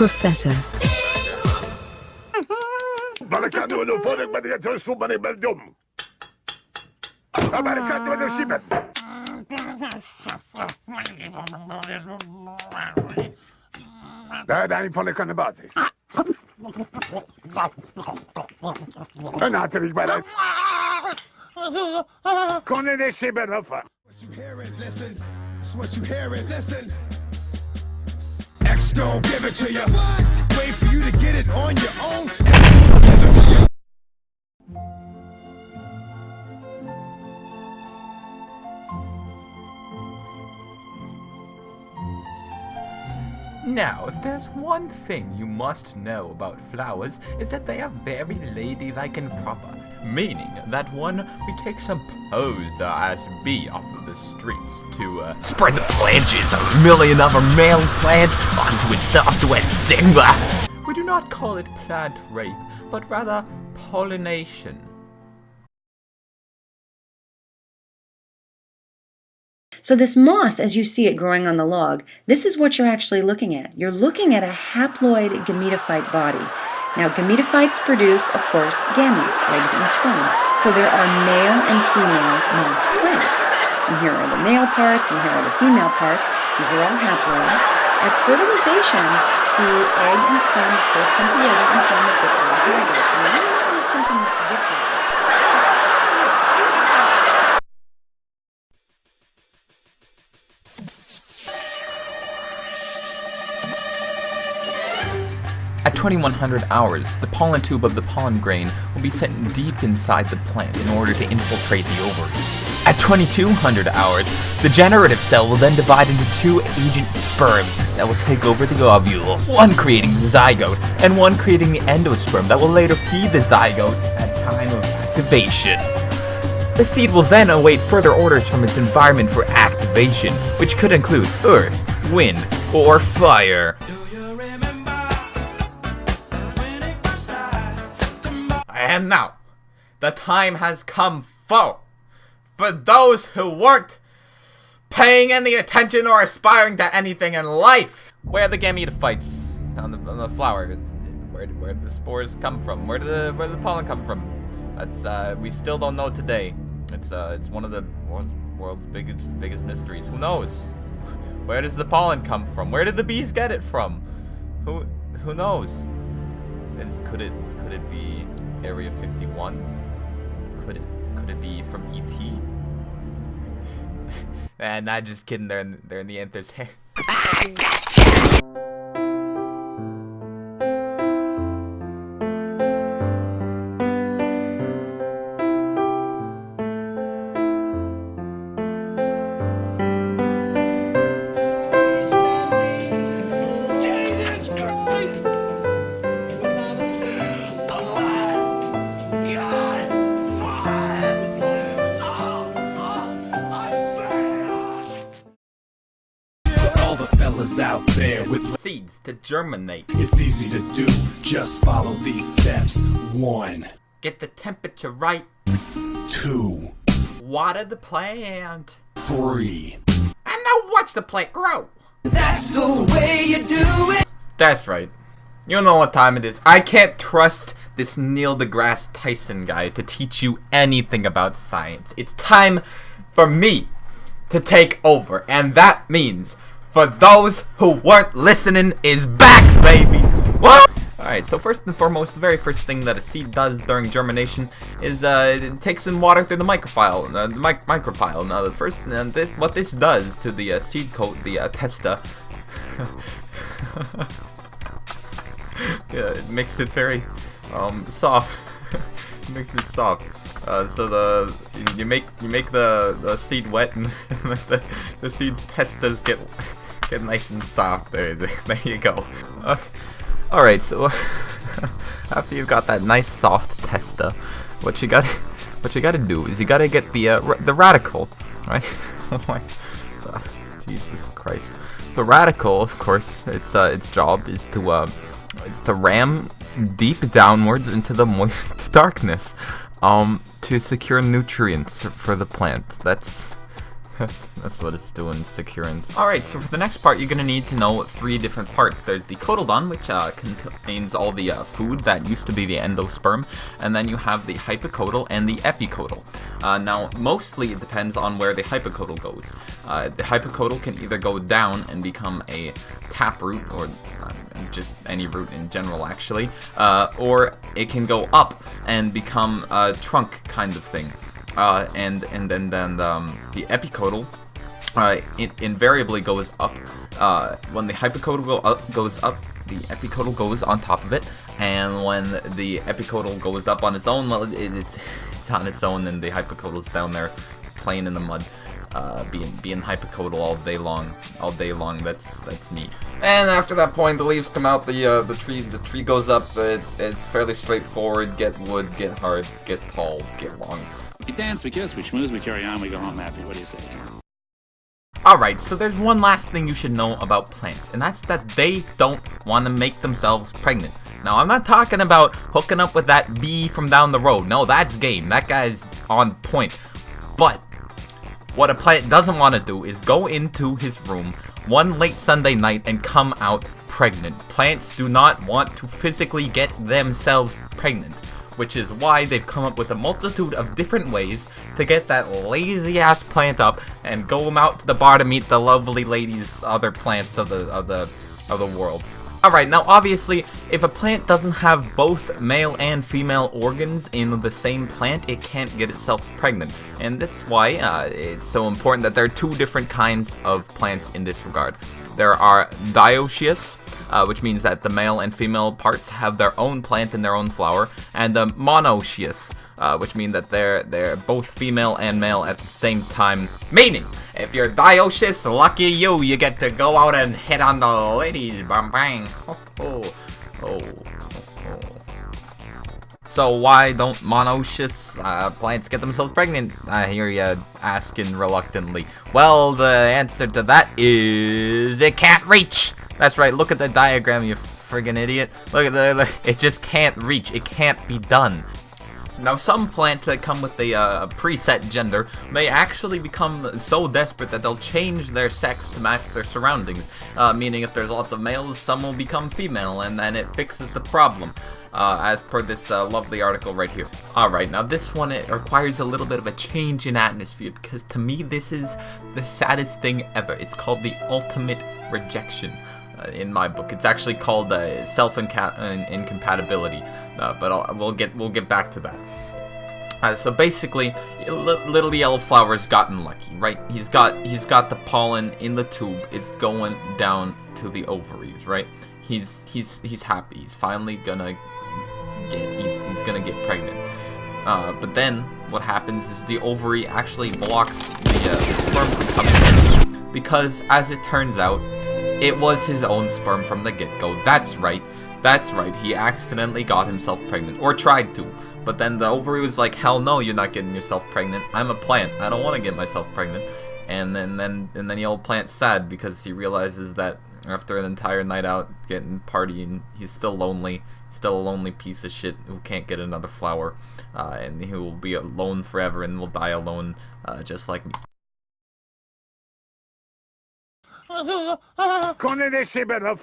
Professor. Där är inför kan batis. Öna atrik bara. Konne det shibben huffa. What you hear it, listen. It's what you hear it, listen. X gon' give it to you. Wait for you to get it on your own. X gon' give it to you. Now, if there's one thing you must know about flowers, is that they are very ladylike and proper, meaning that we take some poser-ass bee off of the streets to spread the branches of a million other male plants onto its soft wet stigma. We do not call it plant rape, but rather pollination. So this moss, as you see it growing on the log, this is what you're actually looking at. You're looking at a haploid gametophyte body. Now, gametophytes produce, of course, gametes, eggs and sperm. So there are male and female moss plants. And here are the male parts, and here are the female parts. These are all haploid. At fertilization, the egg and sperm, of course, come together and form a diploid zygote. So now we're looking at something that's diploid. At 2100 hours, the pollen tube of the pollen grain will be sent deep inside the plant in order to infiltrate the ovaries. At 2200 hours, the generative cell will then divide into two agent sperms that will take over the ovule, one creating the zygote, and one creating the endosperm that will later feed the zygote at time of activation. The seed will then await further orders from its environment for activation, which could include earth, wind, or fire. And now, the time has come for those who weren't paying any attention or aspiring to anything in life. Where are the gametophytes on the flower? Where did the spores come from? Where did the pollen come from? That's we still don't know today. It's one of the world's biggest mysteries. Who knows? Where does the pollen come from? Where did the bees get it from? Who knows? Could it be Area 51? Could it be from ET? And not just kidding. They're in the Anther's hair. Out there with seeds to germinate. It's easy to do, just follow these steps. 1. Get the temperature right. 2. Water the plant. 3. And now watch the plant grow. That's the way you do it. That's right. You know what time it is. I can't trust this Neil deGrasse Tyson guy to teach you anything about science. It's time for me to take over, and that means for those who weren't listening is back, baby! What? Alright, so first and foremost, the very first thing that a seed does during germination is it takes in water through the micropyle. Now, what this does to the seed coat, the testa, yeah, it makes it very soft. It makes it soft. So you make the seed wet, and the seed's testas get nice and soft. There you go. Alright, so after you've got that nice soft testa, what you gotta do is you gotta get the radical, right? Oh my God, Jesus Christ! The radical, of course, its job is to ram deep downwards into the moist darkness, to secure nutrients for the plant. That's what it's doing, securing. Alright, so for the next part, you're going to need to know 3 different parts. There's the cotyledon, which contains all the food that used to be the endosperm, and then you have the hypocotyl and the epicotyl. Now, mostly it depends on where the hypocotyl goes. The hypocotyl can either go down and become a taproot, or just any root in general, actually, or it can go up and become a trunk kind of thing. And then the epicotyl, it invariably goes up. When the hypocotyl goes up, the epicotyl goes on top of it, and when the epicotyl goes up on its own, well, it's on its own, and the hypocotyl's down there playing in the mud, being hypocotyl all day long. That's me. And after that point, the leaves come out, the tree goes up. It's fairly straightforward. Get wood, get hard, get tall, get long. We dance, we kiss, we schmooze, we carry on, we go home happy. What do you say? Alright, so there's one last thing you should know about plants, and that's that they don't want to make themselves pregnant. Now, I'm not talking about hooking up with that bee from down the road. No, that's game. That guy's on point. But what a plant doesn't want to do is go into his room one late Sunday night and come out pregnant. Plants do not want to physically get themselves pregnant, which is why they've come up with a multitude of different ways to get that lazy-ass plant up and go him out to the bar to meet the lovely ladies, other plants of the world. Alright, now obviously, if a plant doesn't have both male and female organs in the same plant, it can't get itself pregnant. And that's why it's so important that there are 2 different kinds of plants in this regard. There are dioecious, which means that the male and female parts have their own plant and their own flower, and the monoecious, which means that they're both female and male at the same time. Meaning, if you're dioecious, lucky you, you get to go out and hit on the ladies, bang bang. Oh. So why don't monoecious plants get themselves pregnant? I hear you asking reluctantly. Well, the answer to that is it can't reach. That's right, look at the diagram, you friggin' idiot. Look at it just can't reach. It can't be done. Now, some plants that come with a preset gender may actually become so desperate that they'll change their sex to match their surroundings. Meaning if there's lots of males, some will become female, and then it fixes the problem. As per this lovely article right here. Alright, now this one, it requires a little bit of a change in atmosphere, because to me this is the saddest thing ever. It's called the ultimate rejection. In my book, it's actually called Incompatibility, but we'll get back to that. So basically, little yellow flower's gotten lucky, right? He's got the pollen in the tube. It's going down to the ovaries, right? He's happy. He's finally gonna get pregnant. But then what happens is the ovary actually blocks the sperm from coming in, because as it turns out, it was his own sperm from the get-go. That's right. He accidentally got himself pregnant, or tried to. But then the ovary was like, hell no, you're not getting yourself pregnant. I'm a plant. I don't want to get myself pregnant. And then the old plant's sad because he realizes that after an entire night out getting partying, he's still lonely. Still a lonely piece of shit who can't get another flower, and he will be alone forever and will die alone, just like me. Konuşabilir.